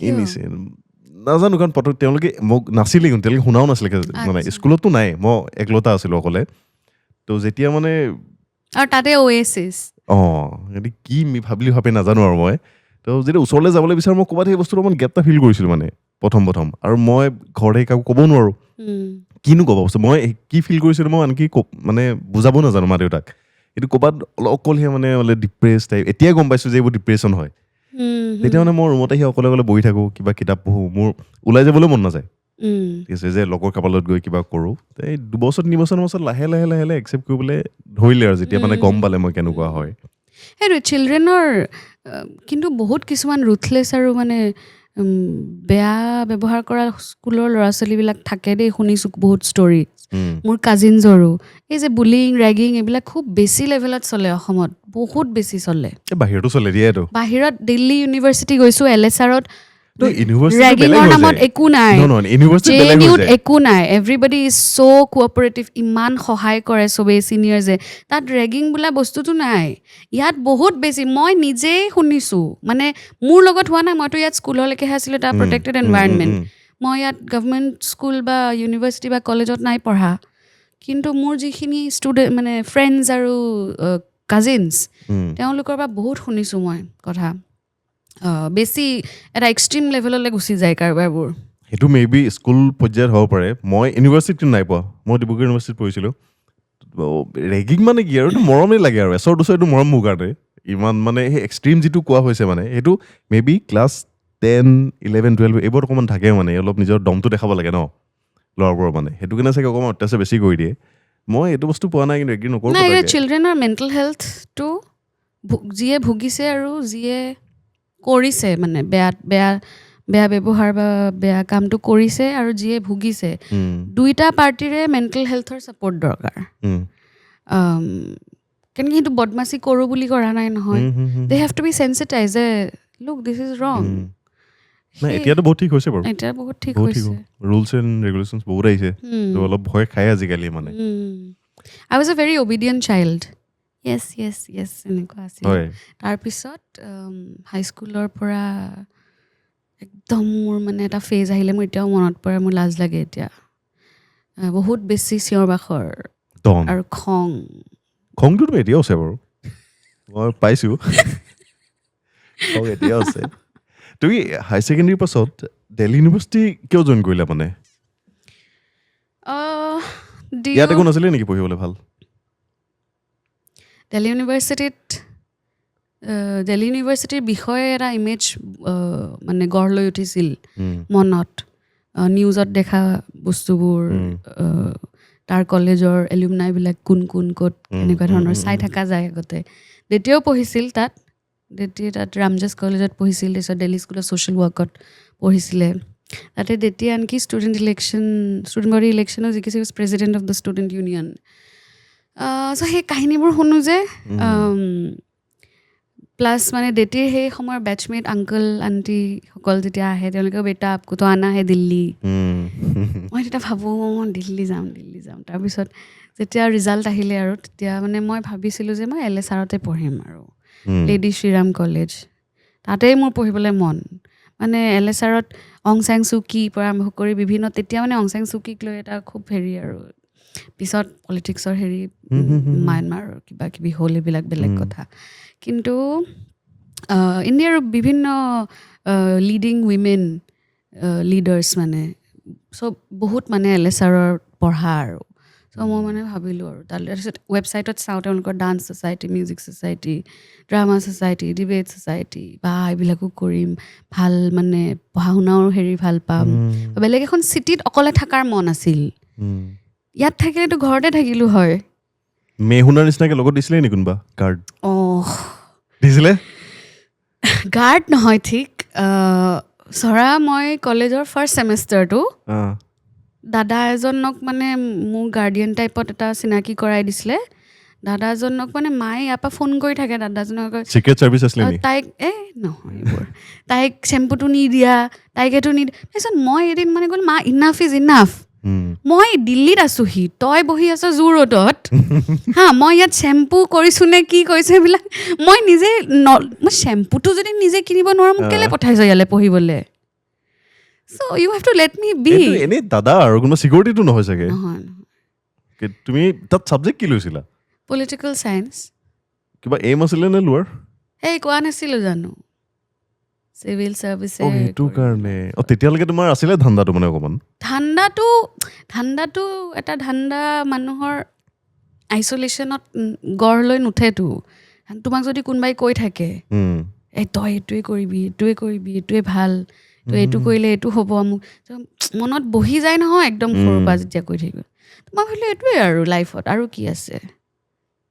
ইনিছে নাজানো কাৰণ তেওঁলোকে মোক নাছিলে কিন্তু তেওঁলোকে শুনাও নাছিলে মানে স্কুলতো নাই মই একলতা আছিলোঁ অকলে তো যেতিয়া মানে আৰু তাতে অ'এছিছ কি ভাবি নাজানো আৰু মই তো যেতিয়া ওচৰলৈ যাবলৈ বিচাৰোঁ মই ক'ৰবাত সেই বস্তুটো অকণমান গেপ এটা ফিল কৰিছিলোঁ মানে প্ৰথম আৰু মই ঘৰতে কাকো ক'ব নোৱাৰোঁ কিনো ক'ব বস্তু মই কি ফিল কৰিছিলোঁ মই আনকি মানে বুজাব নাজানো মা দেউতাক এইটো ক'ৰবাত অলপ অকলহে মানে অলপ ডিপ্ৰেছ টাইপ এতিয়াই গম পাইছোঁ যে এইবোৰ ডিপ্ৰেশ্যন হয় তেতিয়া মানে মই ৰুমতে আহি অকলে বহি থাকোঁ কিবা কিতাপ পঢ়োঁ মোৰ ওলাই যাবলৈ মন নাযায় ঠিক আছে যে লগৰ কাবালত গৈ কিবা কৰোঁ এই 2 বছৰ 3 বছৰৰ পাছত লাহে একচেপ্ট কৰিবলৈ ধৰিলে আৰু যেতিয়া মানে গম পালে মই কেনেকুৱা হয় সেইটো চিলড্ৰেনৰ কিন্তু বহুত কিছুমান ৰুথলেছ আৰু মানে বেয়া ব্যৱহাৰ কৰা স্কুলৰ ল'ৰা ছোৱালীবিলাক থাকে দেই শুনিছোঁ বহুত ষ্টৰী মোৰ কাজিনজৰো এই যে বুলিং ৰেগিং এইবিলাক খুব বেছি লেভেলত চলে অসমত বহুত বেছি চলে বাহিৰতো চলে দিয়েতো বাহিৰত দিল্লী ইউনিভাৰ্চিটি গৈছোঁ LSRত ৰেগিঙৰ নামত একো নাই JNUত একো নাই এভৰিবডি ইজ চ' কোঅপাৰেটিভ ইমান সহায় কৰে চবেই চিনিয়ৰজে তাত ৰেগিং বোলা বস্তুটো নাই ইয়াত বহুত বেছি মই নিজেই শুনিছোঁ মানে মোৰ লগত হোৱা নাই মইতো ইয়াত স্কুললৈকেহে আছিলোঁ এটা প্ৰটেক্টেড এনভাইৰনমেণ্ট মই ইয়াত গভৰ্ণমেণ্ট স্কুল বা ইউনিভাৰ্চিটি বা কলেজত নাই পঢ়া কিন্তু মোৰ যিখিনি ষ্টুডেণ্ট মানে ফ্ৰেণ্ডছ আৰু কাজিনছ তেওঁলোকৰ পৰা বহুত শুনিছোঁ মই কথা বেছি এটা এক্সট্ৰিম লেভেললৈ গুচি যায় কাৰোবাৰবোৰ সেইটো মেবি স্কুল পৰ্যায়ত হ'ব পাৰে মই ইউনিভাৰ্চিটিত নাই পোৱা মই ডিব্ৰুগড় ইউনিভাৰ্চিটিত পঢ়িছিলোঁ ৰেগিং মানে কি আৰু এইটো মৰমেই লাগে আৰু এচৰ দুচৰ এইটো মৰম মোৰ কাৰণে ইমান মানে সেই এক্সট্ৰিম যিটো কোৱা হৈছে মানে সেইটো মেবি ক্লাছ 10, 11, 12 এইবোৰত অকণমান থাকে মানে অলপ নিজৰ দমটো দেখাব লাগে ন ল'ৰাবোৰৰ মানে সেইটো কাৰণে চাগে অকণমান অত্যাচাৰ বেছি কৰি দিয়ে মই এইটো বস্তু পোৱা নাই কিন্তু এগ্ৰী নকৰোঁ চিলড্ৰেনৰ মেণ্টেল হেল্থটো যিয়ে ভুগিছে আৰু যিয়ে কৰিছে মানে বেয়া ব্যৱহাৰ বা বেয়া কামটো কৰিছে আৰু যিয়ে ভুগিছে দুইটা পাৰ্টিৰে মেণ্টেল হেল্থৰ ছাপৰ্ট দৰকাৰ কেনেকৈ সেইটো বদমাচি কৰোঁ বুলি কৰা নাই নহয় দে হেভ টু বি চেনচিটাইজ যে লুক দিছ ইজ ৰং এতিয়াতো বহুত ঠিক হৈছে বাৰু এতিয়া বহুত ঠিক হৈছে ৰুলছ এণ্ড ৰেগুলেশ্যনছ বহুত আহিছে অলপ ভয় খায় আজিকালি মানে I was a very obedient child yes এনেকুৱা আছিল তাৰপিছত হাইস্কুলৰ পৰা একদম মোৰ মানে এটা ফেজ আহিলে মোৰ এতিয়াও মনত পৰে মোৰ লাজ লাগে এতিয়া বহুত বেছি চিঞৰ বাখৰ আৰু খংটোতো এতিয়াও আছে বাৰু মই পাইছোঁ খং এতিয়াও আছে তুমি হাই ছেকেণ্ডেৰীৰ পাছত দিল্লী ইউনিভাৰ্চিটি কিয় জইন কৰিলা মানে ইয়াত একো নাছিলে নেকি পঢ়িবলৈ ভাল দিল্লী ইউনিভাৰ্চিটিৰ বিষয়ে এটা ইমেজ মানে গঢ় লৈ উঠিছিল মনত নিউজত দেখা বস্তুবোৰ তাৰ কলেজৰ এলুমনাইবিলাক কোন ক'ত এনেকুৱা ধৰণৰ চাই থকা যায় আগতে দ্বিতীয়ও পঢ়িছিল তাত ৰামজাছ কলেজত পঢ়িছিল তাৰপিছত দিল্লী স্কুল অফ ছ'চিয়েল ৱৰ্কত পঢ়িছিলে তাতে তেতিয়া আনকি ষ্টুডেণ্ট বডি ইলেকশ্যনো জিকিছে president of the student union so' সেই কাহিনীবোৰ শুনো যে প্লাছ মানে ডেটিৰ সেই সময়ৰ বেটছমেট আংকল আণ্টিসকল যেতিয়া আহে তেওঁলোকেও বেটা আপকোতো আনা হে দিল্লী মই তেতিয়া ভাবোঁ মই দিল্লী যাম তাৰপিছত যেতিয়া ৰিজাল্ট আহিলে আৰু তেতিয়া মানে মই ভাবিছিলোঁ যে মই LSRতে পঢ়িম আৰু লেডি শ্ৰীৰাম কলেজ তাতেই মোৰ পঢ়িবলৈ মন মানে LSRত অং চাং চুকীৰ পৰা আৰম্ভ কৰি বিভিন্ন তেতিয়া মানে অং চাং চুকীক লৈ এটা খুব হেৰি আৰু পিছত পলিটিক্সৰ হেৰি ম্যানমাৰ কিবা কিবি হ'ল এইবিলাক বেলেগ কথা কিন্তু ইণ্ডিয়াৰ বিভিন্ন লিডিং উইমেন লিডাৰ্ছ মানে চব বহুত মানে LSRৰ পঢ়া আৰু চ' মই মানে ভাবিলোঁ আৰু তাৰপিছত ৱেবছাইটত চাওঁ তেওঁলোকৰ dance society music society drama society debate society বা এইবিলাকো কৰিম ভাল মানে পঢ়া শুনাও হেৰি ভাল পাম বেলেগ এখন চিটিত অকলে থকাৰ মন আছিল ইয়াত থাকিলেতো ঘৰতে থাকিলোঁ হয় মেহুনাৰ নিচিনাকৈ লগত দিছিলে নি কোনোবা গাৰ্ড দিছিলে গাৰ্ড নহয় ঠিক ধৰা মই কলেজৰ ফাৰ্ষ্ট ছেমেষ্টাৰটো দাদা এজনক মানে মোৰ গাৰ্ডিয়ান টাইপত এটা চিনাকি কৰাই দিছিলে দাদাজনক মানে মায়ে ইয়াৰ পৰা ফোন কৰি থাকে দাদাজনক চিক্ৰেট চাৰ্ভিচ আছিলে তাইক নহয় এইবোৰ তাইক চেম্পুটো নিদিয়া তাইক এইটো নিদিয়া তাৰপিছত মই এদিন মানে গ'ল মা ইনাফ ইজ ইনাফ মই দিল্লীত আছোঁহি তই বহি আছ জু ৰোডত মই ইয়াত চেম্পু কৰিছোঁ নে কি কৰিছোঁ সেইবিলাক মই নিজে মই চেম্পুটো যদি নিজে কিনিব নোৱাৰোঁ মোক কেলৈ পঠাইছ ইয়ালৈ পঢ়িবলৈ So you have to let me be. এইটো এনেই দাদা আৰু কোনো চিকিউৰিটিটো নহয় চাগে নহয় তুমি তাত ছাবজেক্ট কি লৈছিলা পলিটিকেল চায়েন্স কিবা এইম আছিলে নে লোৱাৰ এই কোৱা নাছিলোঁ জানো চিভিল চাৰ্ভিচে সেইটো কাৰণে তেতিয়ালৈকে তোমাৰ আছিলে ধান্দাটো মানে অকণমান ধান্দাটো এটা ধান্দা মানুহৰ আইচলেশ্যনত গঢ় লৈ নুঠেতো তোমাক যদি কোনোবাই কৈ থাকে এই তই এইটোৱে কৰিবি এইটোৱে ভাল তই এইটো কৰিলে এইটো হ'ব মোক মনত বহি যায় নহয় একদম সৰুৰ পৰা যেতিয়া কৈ থাকিব মই ভাবিলোঁ এইটোৱে আৰু লাইফত আৰু কি আছে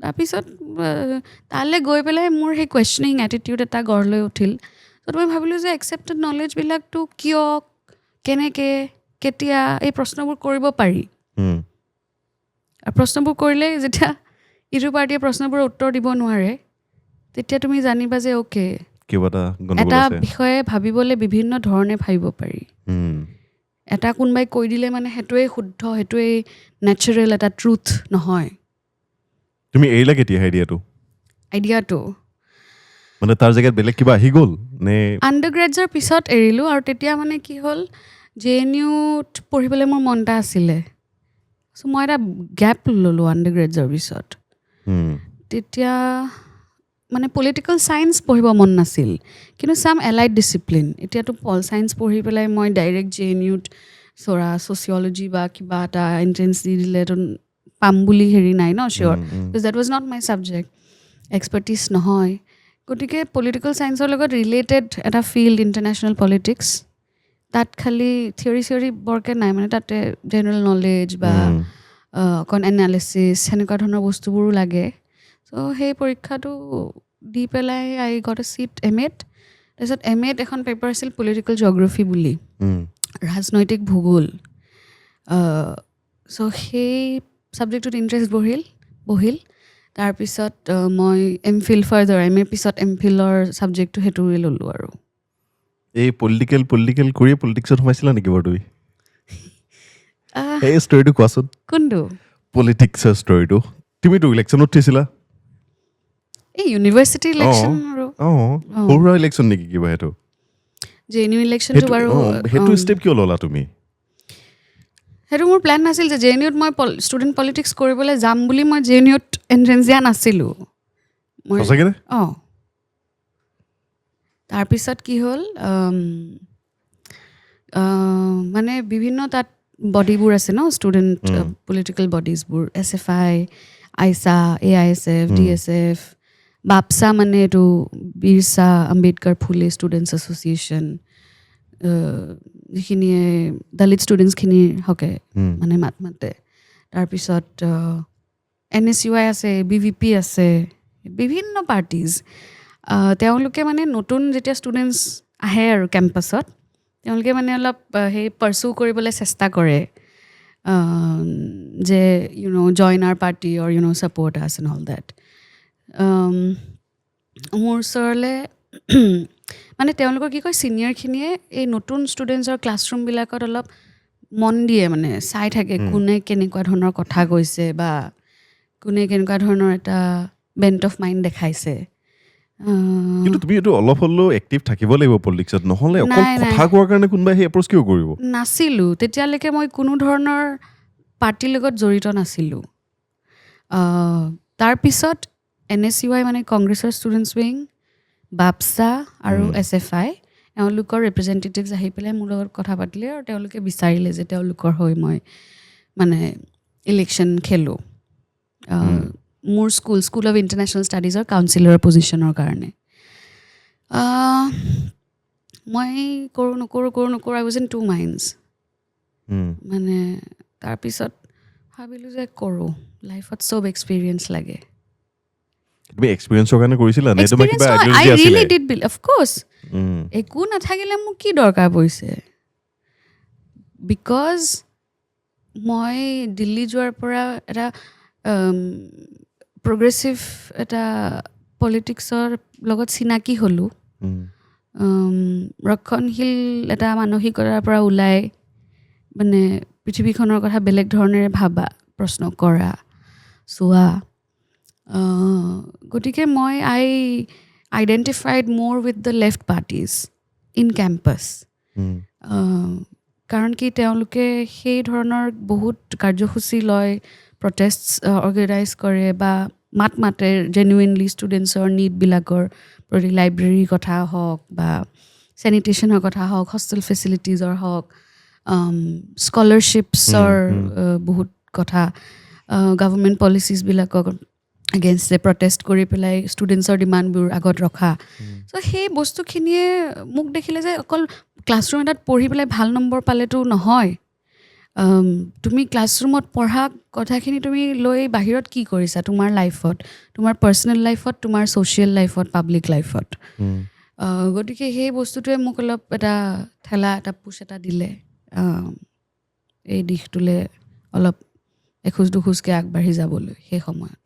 তাৰপিছত তালৈ গৈ পেলাই মোৰ সেই কুৱেশ্যনিং এটিটিউড এটা গঢ় লৈ উঠিল ত' মই ভাবিলোঁ যে একচেপ্টেড নলেজবিলাকতো কিয় কেনেকৈ কেতিয়া এই প্ৰশ্নবোৰ কৰিব পাৰি আৰু প্ৰশ্নবোৰ কৰিলে যেতিয়া ইটো পাৰ্টীয়ে প্ৰশ্নবোৰৰ উত্তৰ দিব নোৱাৰে তেতিয়া তুমি জানিবা যে অ'কে এটা বিষয়ে ভাবিবলৈ বিভিন্ন ধৰণে ভাবিব পাৰি এটা কোনোবাই কৈ দিলে মানে সেইটোৱেই শুদ্ধ সেইটোৱেই নেচাৰেল এটা ট্ৰুথ নহয় তুমি এৰিলা কেতিয়া আইডিয়াটো মানে তাৰ জেগাত বেলেগ কিবা আহি গ'ল নে আণ্ডাৰগ্ৰেডছৰ পিছত এৰিলোঁ আৰু তেতিয়া মানে কি হ'ল JNUত পঢ়িবলৈ মোৰ মন এটা আছিলে চ' মই এটা গেপ ল'লোঁ আণ্ডাৰগ্ৰেডছৰ পিছত তেতিয়া মানে পলিটিকেল চায়েন্স পঢ়িব মন নাছিল কিন্তু চাম এলাইড ডিচিপ্লিন এতিয়াতো পল চায়েন্স পঢ়ি পেলাই মই ডাইৰেক্ট JNUত ছ'চিয়লজি বা কিবা এটা এণ্ট্ৰেঞ্চ দি দিলেতো পাম বুলি হেৰি নাই ন চিয়'ৰ because that was not my subject expertise নহয় গতিকে পলিটিকেল চায়েন্সৰ লগত ৰিলেটেড এটা ফিল্ড ইণ্টাৰনেশ্যনেল পলিটিক্স তাত খালি থিয়ৰী বৰকৈ নাই মানে তাতে জেনেৰেল নলেজ বা অকণ এনালিচিছ সেনেকুৱা ধৰণৰ বস্তুবোৰো লাগে চ' সেই পৰীক্ষাটো দি পেলাই আই গট এ চিট MAত তাৰপিছত MAত এখন পেপাৰ আছিল পলিটিকেল জিঅ'গ্ৰাফী বুলি ৰাজনৈতিক ভূগোল চ' সেই ছাবজেক্টটোত ইণ্টাৰেষ্ট বহিল তাৰপিছত মই MPhil ফাৰ্ডাৰ MA পিছত MPhilৰ ছাবজেক্টটো সেইটোৱে ল'লোঁ আৰু এই পলিটিকেল কৰিয়ে পলিটিক্সত সোমাইছিলা নেকি বাৰু তুমি এই ষ্টৰিটো কোৱাচোন কোনটো পলিটিক্সৰ ষ্টৰিটো তুমিতো ইলেকশ্যনত উঠিছিলা এই ইউনিভাৰ্চিটি ইলেকশ্যন আৰু সৰু সুৰা ইলেকশ্যন নেকি কিবা সেইটো JNU ইলেকশ্যনটো বাৰু সেইটো ষ্টেপ কিয় ল'লা তুমি সেইটো মোৰ প্লেন নাছিল যে JNUত মই ষ্টুডেণ্ট পলিটিক্স কৰিবলৈ যাম বুলি মই JNUত এণ্ট্ৰেঞ্চ দিয়া নাছিলোঁ তাৰপিছত কি হ'ল মানে বিভিন্ন তাত বডিবোৰ আছে ন ষ্টুডেণ্ট পলিটিকেল বডিজবোৰ SFI AISA AISF DSF BAPSA মানে এইটো বিৰছা আম্বেদকাৰ ফুলে ষ্টুডেণ্টছ এছ'চিয়েশ্যন যিখিনিয়ে দলিত ষ্টুডেণ্টছখিনিৰ হকে মানে মাতে তাৰপিছত NSUI আছে BVP আছে বিভিন্ন পাৰ্টিজ তেওঁলোকে মানে নতুন যেতিয়া ষ্টুডেণ্টছ আহে আৰু কেম্পাছত তেওঁলোকে মানে অলপ সেই পাৰ্চু কৰিবলৈ চেষ্টা কৰে যে জইন আৰ পাৰ্টি অৰ ছাপৰ্ট আছ এণ্ড অল দেট মোৰ ওচৰলৈ মানে তেওঁলোকৰ কি কয় ছিনিয়ৰখিনিয়ে এই নতুন ষ্টুডেণ্টছৰ ক্লাছৰুমবিলাকত অলপ মন দিয়ে মানে চাই থাকে কোনে কেনেকুৱা ধৰণৰ কথা কৈছে বা কোনে কেনেকুৱা ধৰণৰ এটা বেণ্ট অফ মাইণ্ড দেখাইছে কিন্তু তুমি এইটো অলপ হ'লেও এক্টিভ থাকিব লাগিব পলিটিক্সত নহ'লে অকল কথা কোৱাৰ কাৰণে কোনোবাই সেই এপ্ৰ'চ কিয় কৰিব নাছিলোঁ তেতিয়ালৈকে মই কোনো ধৰণৰ পাৰ্টিৰ লগত জড়িত নাছিলোঁ তাৰপিছত NSUI মানে কংগ্ৰেছৰ ষ্টুডেণ্টছ উইং বাপচা আৰু SFI এওঁলোকৰ ৰিপ্ৰেজেণ্টেটিভছ আহি পেলাই মোৰ লগত কথা পাতিলে আৰু তেওঁলোকে বিচাৰিলে যে তেওঁলোকৰ হৈ মই মানে ইলেকশ্যন খেলোঁ মোৰ স্কুল অফ ইণ্টাৰনেশ্যনেল ষ্টাডিজৰ কাউন্সিলৰৰ পজিশ্যনৰ কাৰণে মই নকৰোঁ আই ৱাজ ইন টু মাইণ্ডছ মানে তাৰপিছত ভাবিলোঁ যে কৰোঁ লাইফত চব এক্সপিৰিয়েঞ্চ লাগে তুমি এক্সপিৰিয়েঞ্চৰ কাৰণে কৰিছিলা নে তোমাৰ কিবা I really did well of course একো নাথাকিলে মোক কি দৰকাৰ পৰিছে বিকজ মই দিল্লী যোৱাৰ পৰা এটা প্ৰগ্ৰেছিভ এটা পলিটিক্সৰ লগত চিনাকি হ'লোঁ ৰক্ষণশীল এটা মানসিকতাৰ পৰা ওলাই মানে পৃথিৱীখনৰ কথা বেলেগ ধৰণেৰে ভাবা প্ৰশ্ন কৰা চোৱা গতিকে মই আই আইডেণ্টিফাইড মোৰ with the left parties in campus কাৰণ কি তেওঁলোকে সেই ধৰণৰ বহুত কাৰ্যসূচী লয়, প্ৰটেষ্ট অৰ্গেনাইজ কৰে বা মাতে জেনুইনলি ষ্টুডেণ্টছৰ নিডবিলাকৰ প্ৰতি, লাইব্ৰেৰীৰ কথা হওক বা চেনিটেশ্যনৰ কথা হওক, হষ্টেল ফেচিলিটিজৰ হওক, স্কলাৰশ্বিপছৰ বহুত কথা, গভৰ্ণমেণ্ট পলিচিছবিলাকক এগেইনষ্টে প্ৰটেষ্ট কৰি পেলাই ষ্টুডেণ্টছৰ ডিমাণ্ডবোৰ আগত ৰখা। চ' সেই বস্তুখিনিয়ে মোক দেখিলে যে অকল ক্লাছৰুম এটাত পঢ়ি পেলাই ভাল নম্বৰ পালেতো নহয়, তুমি ক্লাছৰুমত পঢ়া কথাখিনি তুমি লৈ বাহিৰত কি কৰিছা তোমাৰ লাইফত, তোমাৰ পাৰ্চনেল লাইফত, তোমাৰ ছ'চিয়েল লাইফত, পাব্লিক লাইফত। গতিকে সেই বস্তুটোৱে মোক অলপ এটা পুছ এটা দিলে এই দিশটোলৈ অলপ এখোজ দুখোজকৈ আগবাঢ়ি যাবলৈ সেই সময়ত।